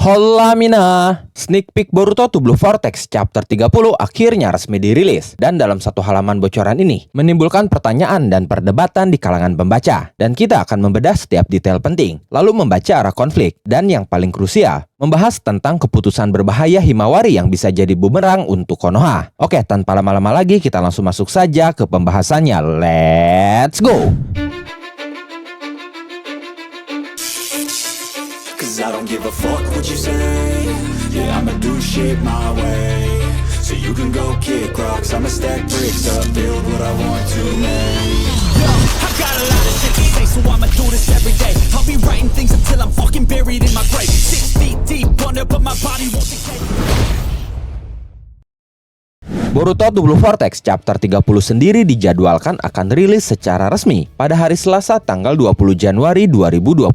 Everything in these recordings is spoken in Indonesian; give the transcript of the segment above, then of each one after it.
Hola Mina, sneak peek Boruto to Blue Vortex chapter 30 akhirnya resmi dirilis. Dan dalam satu halaman bocoran ini, menimbulkan pertanyaan dan perdebatan di kalangan pembaca. Dan kita akan membedah setiap detail penting, lalu membaca arah konflik, dan yang paling krusial, membahas tentang keputusan berbahaya Himawari yang bisa jadi bumerang untuk Konoha. Oke, tanpa lama-lama lagi, kita langsung masuk saja ke pembahasannya. Let's go! I don't give a fuck what you say. Yeah, I'ma do shit my way. So you can go kick rocks, I'ma stack bricks up, build what I want to make. Yo, I got a lot of shit to say, so I'ma do this every day. I'll be writing things until I'm fucking buried in my grave. 6 feet deep under, but my body won't decay. Boruto to Blue Vortex chapter 30 sendiri dijadwalkan akan rilis secara resmi pada hari Selasa tanggal 20 Januari 2026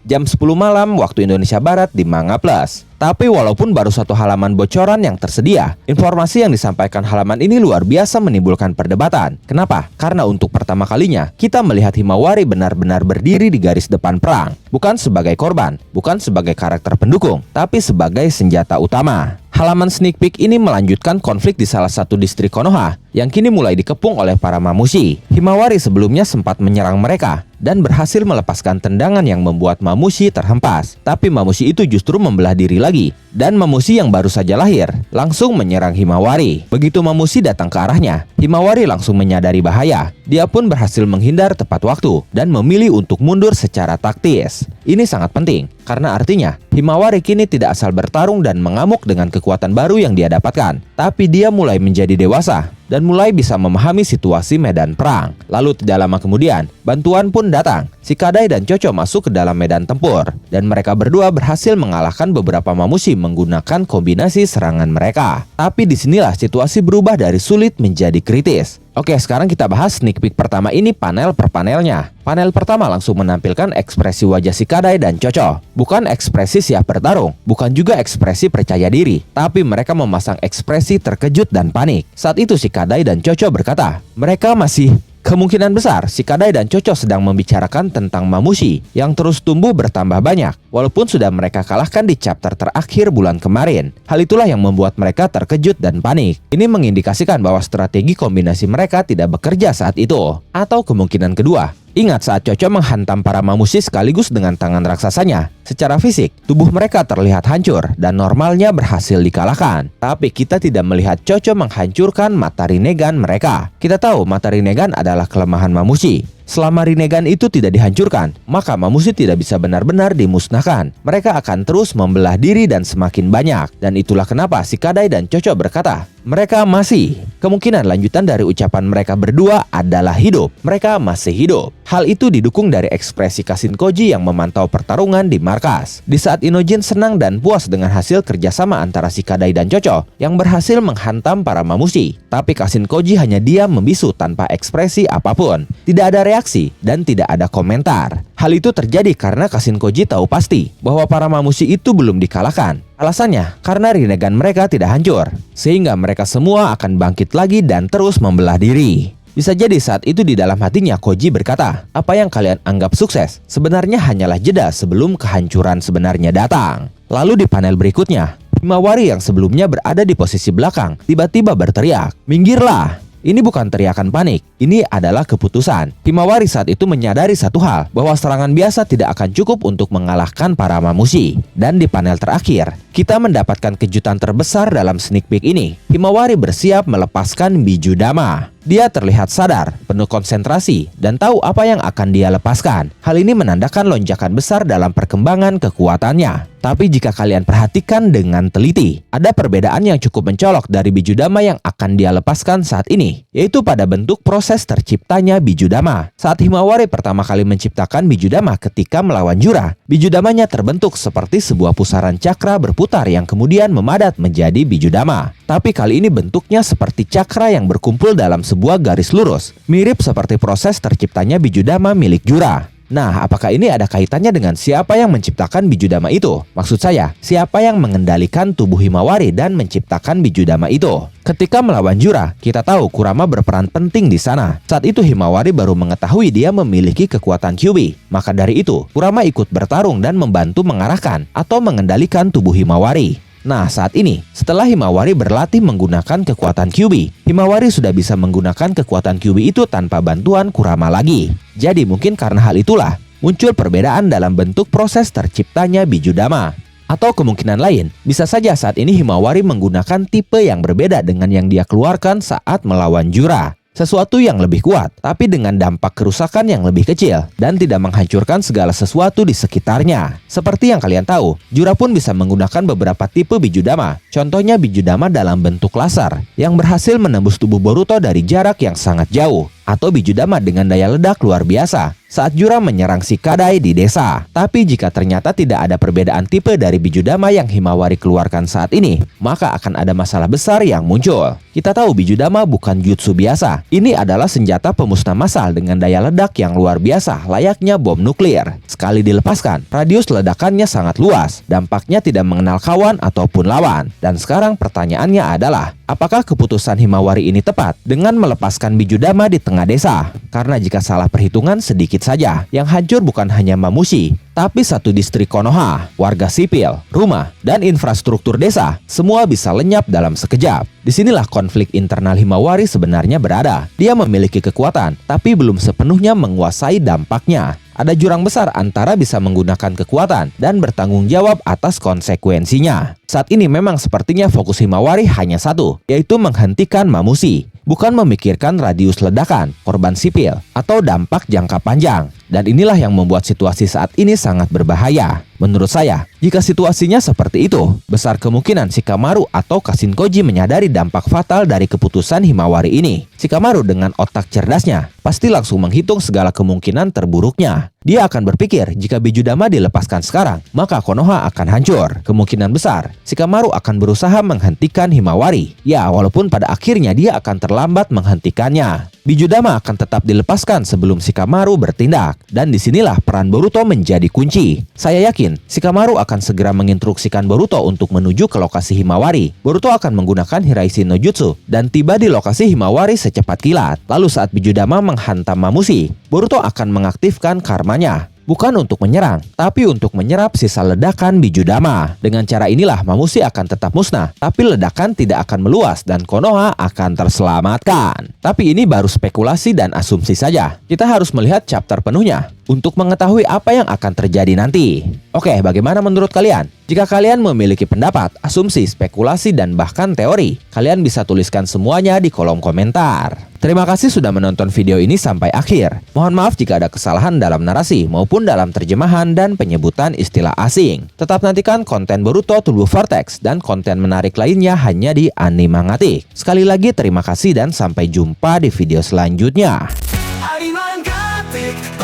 jam 10 malam waktu Indonesia Barat di Manga Plus. Tapi walaupun baru satu halaman bocoran yang tersedia, informasi yang disampaikan halaman ini luar biasa menimbulkan perdebatan. Kenapa? Karena untuk pertama kalinya, kita melihat Himawari benar-benar berdiri di garis depan perang. Bukan sebagai korban, bukan sebagai karakter pendukung, tapi sebagai senjata utama. Halaman sneak peek ini melanjutkan konflik di salah satu distrik Konoha yang kini mulai dikepung oleh para Mamushi. Himawari sebelumnya sempat menyerang mereka dan berhasil melepaskan tendangan yang membuat Mamushi terhempas. Tapi Mamushi itu justru membelah diri lagi, dan Mamushi yang baru saja lahir langsung menyerang Himawari. Begitu Mamushi datang ke arahnya, Himawari langsung menyadari bahaya. Dia pun berhasil menghindar tepat waktu dan memilih untuk mundur secara taktis. Ini sangat penting karena artinya Himawari kini tidak asal bertarung dan mengamuk dengan kekuatan baru yang dia dapatkan, tapi dia mulai menjadi dewasa dan mulai bisa memahami situasi medan perang. Lalu tidak lama kemudian, bantuan pun datang. Shikadai dan Chocho masuk ke dalam medan tempur, dan mereka berdua berhasil mengalahkan beberapa Mamushi menggunakan kombinasi serangan mereka. Tapi disinilah situasi berubah dari sulit menjadi kritis. Oke, sekarang kita bahas sneak peek pertama ini panel per panelnya. Panel pertama langsung menampilkan ekspresi wajah Shikadai dan Chocho. Bukan ekspresi siap bertarung, bukan juga ekspresi percaya diri, tapi mereka memasang ekspresi terkejut dan panik. Saat itu Shikadai dan Chocho berkata, mereka masih... Kemungkinan besar Shikadai dan Chocho sedang membicarakan tentang Mamushi yang terus tumbuh bertambah banyak, walaupun sudah mereka kalahkan di chapter terakhir bulan kemarin. Hal itulah yang membuat mereka terkejut dan panik. Ini mengindikasikan bahwa strategi kombinasi mereka tidak bekerja saat itu. Atau kemungkinan kedua, ingat saat Chocho menghantam para Mamushi sekaligus dengan tangan raksasanya. Secara fisik, tubuh mereka terlihat hancur dan normalnya berhasil dikalahkan. Tapi kita tidak melihat Chocho menghancurkan mata Rinnegan mereka. Kita tahu mata Rinnegan adalah kelemahan Mamushi. Selama Rinnegan itu tidak dihancurkan, maka Mamushi tidak bisa benar-benar dimusnahkan. Mereka akan terus membelah diri dan semakin banyak. Dan itulah kenapa Shikadai dan Chocho berkata, mereka masih. Kemungkinan lanjutan dari ucapan mereka berdua adalah hidup. Mereka masih hidup. Hal itu didukung dari ekspresi Kashin Koji yang memantau pertarungan di markas. Di saat Inojin senang dan puas dengan hasil kerjasama antara Shikadai dan Chocho yang berhasil menghantam para Mamushi. Tapi Kashin Koji hanya diam membisu tanpa ekspresi apapun. Tidak ada reaksi dan tidak ada komentar. Hal itu terjadi karena Kashin Koji tahu pasti bahwa para Mamushi itu belum dikalahkan. Alasannya, karena Rinnegan mereka tidak hancur, sehingga mereka semua akan bangkit lagi dan terus membelah diri. Bisa jadi saat itu di dalam hatinya Koji berkata, apa yang kalian anggap sukses sebenarnya hanyalah jeda sebelum kehancuran sebenarnya datang. Lalu di panel berikutnya, Himawari yang sebelumnya berada di posisi belakang tiba-tiba berteriak, minggirlah! Ini bukan teriakan panik, ini adalah keputusan. Himawari saat itu menyadari satu hal, bahwa serangan biasa tidak akan cukup untuk mengalahkan para Mamushi. Dan di panel terakhir, kita mendapatkan kejutan terbesar dalam sneak peek ini. Himawari bersiap melepaskan Bijudama. Dia terlihat sadar, penuh konsentrasi, dan tahu apa yang akan dia lepaskan. Hal ini menandakan lonjakan besar dalam perkembangan kekuatannya. Tapi jika kalian perhatikan dengan teliti, ada perbedaan yang cukup mencolok dari Bijudama yang akan dia lepaskan saat ini, yaitu pada bentuk proses terciptanya Bijudama. Saat Himawari pertama kali menciptakan Bijudama ketika melawan Jura, Bijudamanya terbentuk seperti sebuah pusaran cakra berputar yang kemudian memadat menjadi Bijudama. Tapi kali ini bentuknya seperti cakra yang berkumpul dalam sebuah garis lurus, mirip seperti proses terciptanya Bijudama milik Jura. Nah, apakah ini ada kaitannya dengan siapa yang menciptakan Bijudama itu? Maksud saya, siapa yang mengendalikan tubuh Himawari dan menciptakan Bijudama itu? Ketika melawan Jura, kita tahu Kurama berperan penting di sana. Saat itu Himawari baru mengetahui dia memiliki kekuatan Kyuubi. Maka dari itu, Kurama ikut bertarung dan membantu mengarahkan atau mengendalikan tubuh Himawari. Nah, saat ini, setelah Himawari berlatih menggunakan kekuatan Kyuubi, Himawari sudah bisa menggunakan kekuatan Kyuubi itu tanpa bantuan Kurama lagi. Jadi mungkin karena hal itulah, muncul perbedaan dalam bentuk proses terciptanya Bijudama. Atau kemungkinan lain, bisa saja saat ini Himawari menggunakan tipe yang berbeda dengan yang dia keluarkan saat melawan Jura. Sesuatu yang lebih kuat, tapi dengan dampak kerusakan yang lebih kecil dan tidak menghancurkan segala sesuatu di sekitarnya. Seperti yang kalian tahu, Jura pun bisa menggunakan beberapa tipe Bijudama. Contohnya Bijudama dalam bentuk laser yang berhasil menembus tubuh Boruto dari jarak yang sangat jauh. Atau Bijudama dengan daya ledak luar biasa saat Jura menyerang si Kadai di desa. Tapi jika ternyata tidak ada perbedaan tipe dari Bijudama yang Himawari keluarkan saat ini, maka akan ada masalah besar yang muncul. Kita tahu Bijudama bukan jutsu biasa. Ini adalah senjata pemusnah massal dengan daya ledak yang luar biasa, layaknya bom nuklir. Sekali dilepaskan, radius ledakannya sangat luas. Dampaknya tidak mengenal kawan ataupun lawan. Dan sekarang pertanyaannya adalah, apakah keputusan Himawari ini tepat dengan melepaskan Bijudama di tengah desa? Karena jika salah perhitungan sedikit saja, yang hancur bukan hanya Mamushi, tapi satu distrik Konoha, warga sipil, rumah, dan infrastruktur desa, semua bisa lenyap dalam sekejap. Disinilah konflik internal Himawari sebenarnya berada. Dia memiliki kekuatan, tapi belum sepenuhnya menguasai dampaknya. Ada jurang besar antara bisa menggunakan kekuatan dan bertanggung jawab atas konsekuensinya. Saat ini memang sepertinya fokus Himawari hanya satu, yaitu menghentikan Mamushi. Bukan memikirkan radius ledakan, korban sipil, atau dampak jangka panjang. Dan inilah yang membuat situasi saat ini sangat berbahaya. Menurut saya, jika situasinya seperti itu, besar kemungkinan Shikamaru atau Kashinkoji menyadari dampak fatal dari keputusan Himawari ini. Shikamaru dengan otak cerdasnya pasti langsung menghitung segala kemungkinan terburuknya. Dia akan berpikir jika Bijudama dilepaskan sekarang, maka Konoha akan hancur. Kemungkinan besar, Shikamaru akan berusaha menghentikan Himawari. Ya, walaupun pada akhirnya dia akan terlambat menghentikannya. Bijudama akan tetap dilepaskan sebelum Shikamaru bertindak. Dan disinilah peran Boruto menjadi kunci. Saya yakin Shikamaru akan segera menginstruksikan Boruto untuk menuju ke lokasi Himawari. Boruto akan menggunakan Hiraishin no Jutsu dan tiba di lokasi Himawari secepat kilat. Lalu saat Bijudama menghantam Mamushi, Boruto akan mengaktifkan karmanya. Bukan untuk menyerang, tapi untuk menyerap sisa ledakan Bijudama. Dengan cara inilah Mamushi akan tetap musnah, tapi ledakan tidak akan meluas dan Konoha akan terselamatkan. Tapi ini baru spekulasi dan asumsi saja. Kita harus melihat chapter penuhnya untuk mengetahui apa yang akan terjadi nanti. Oke, bagaimana menurut kalian? Jika kalian memiliki pendapat, asumsi, spekulasi, dan bahkan teori, kalian bisa tuliskan semuanya di kolom komentar. Terima kasih sudah menonton video ini sampai akhir. Mohon maaf jika ada kesalahan dalam narasi maupun dalam terjemahan dan penyebutan istilah asing. Tetap nantikan konten Boruto to Blue Vortex dan konten menarik lainnya hanya di Animangatik. Sekali lagi terima kasih dan sampai jumpa di video selanjutnya.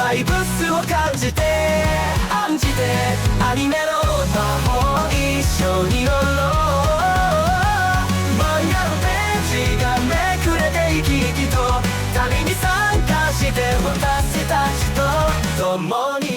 バイブスを感じて案じてアニメの歌を一緒に乗ろう漫画のページがめくれて生き生きと旅に参加して私たちと共に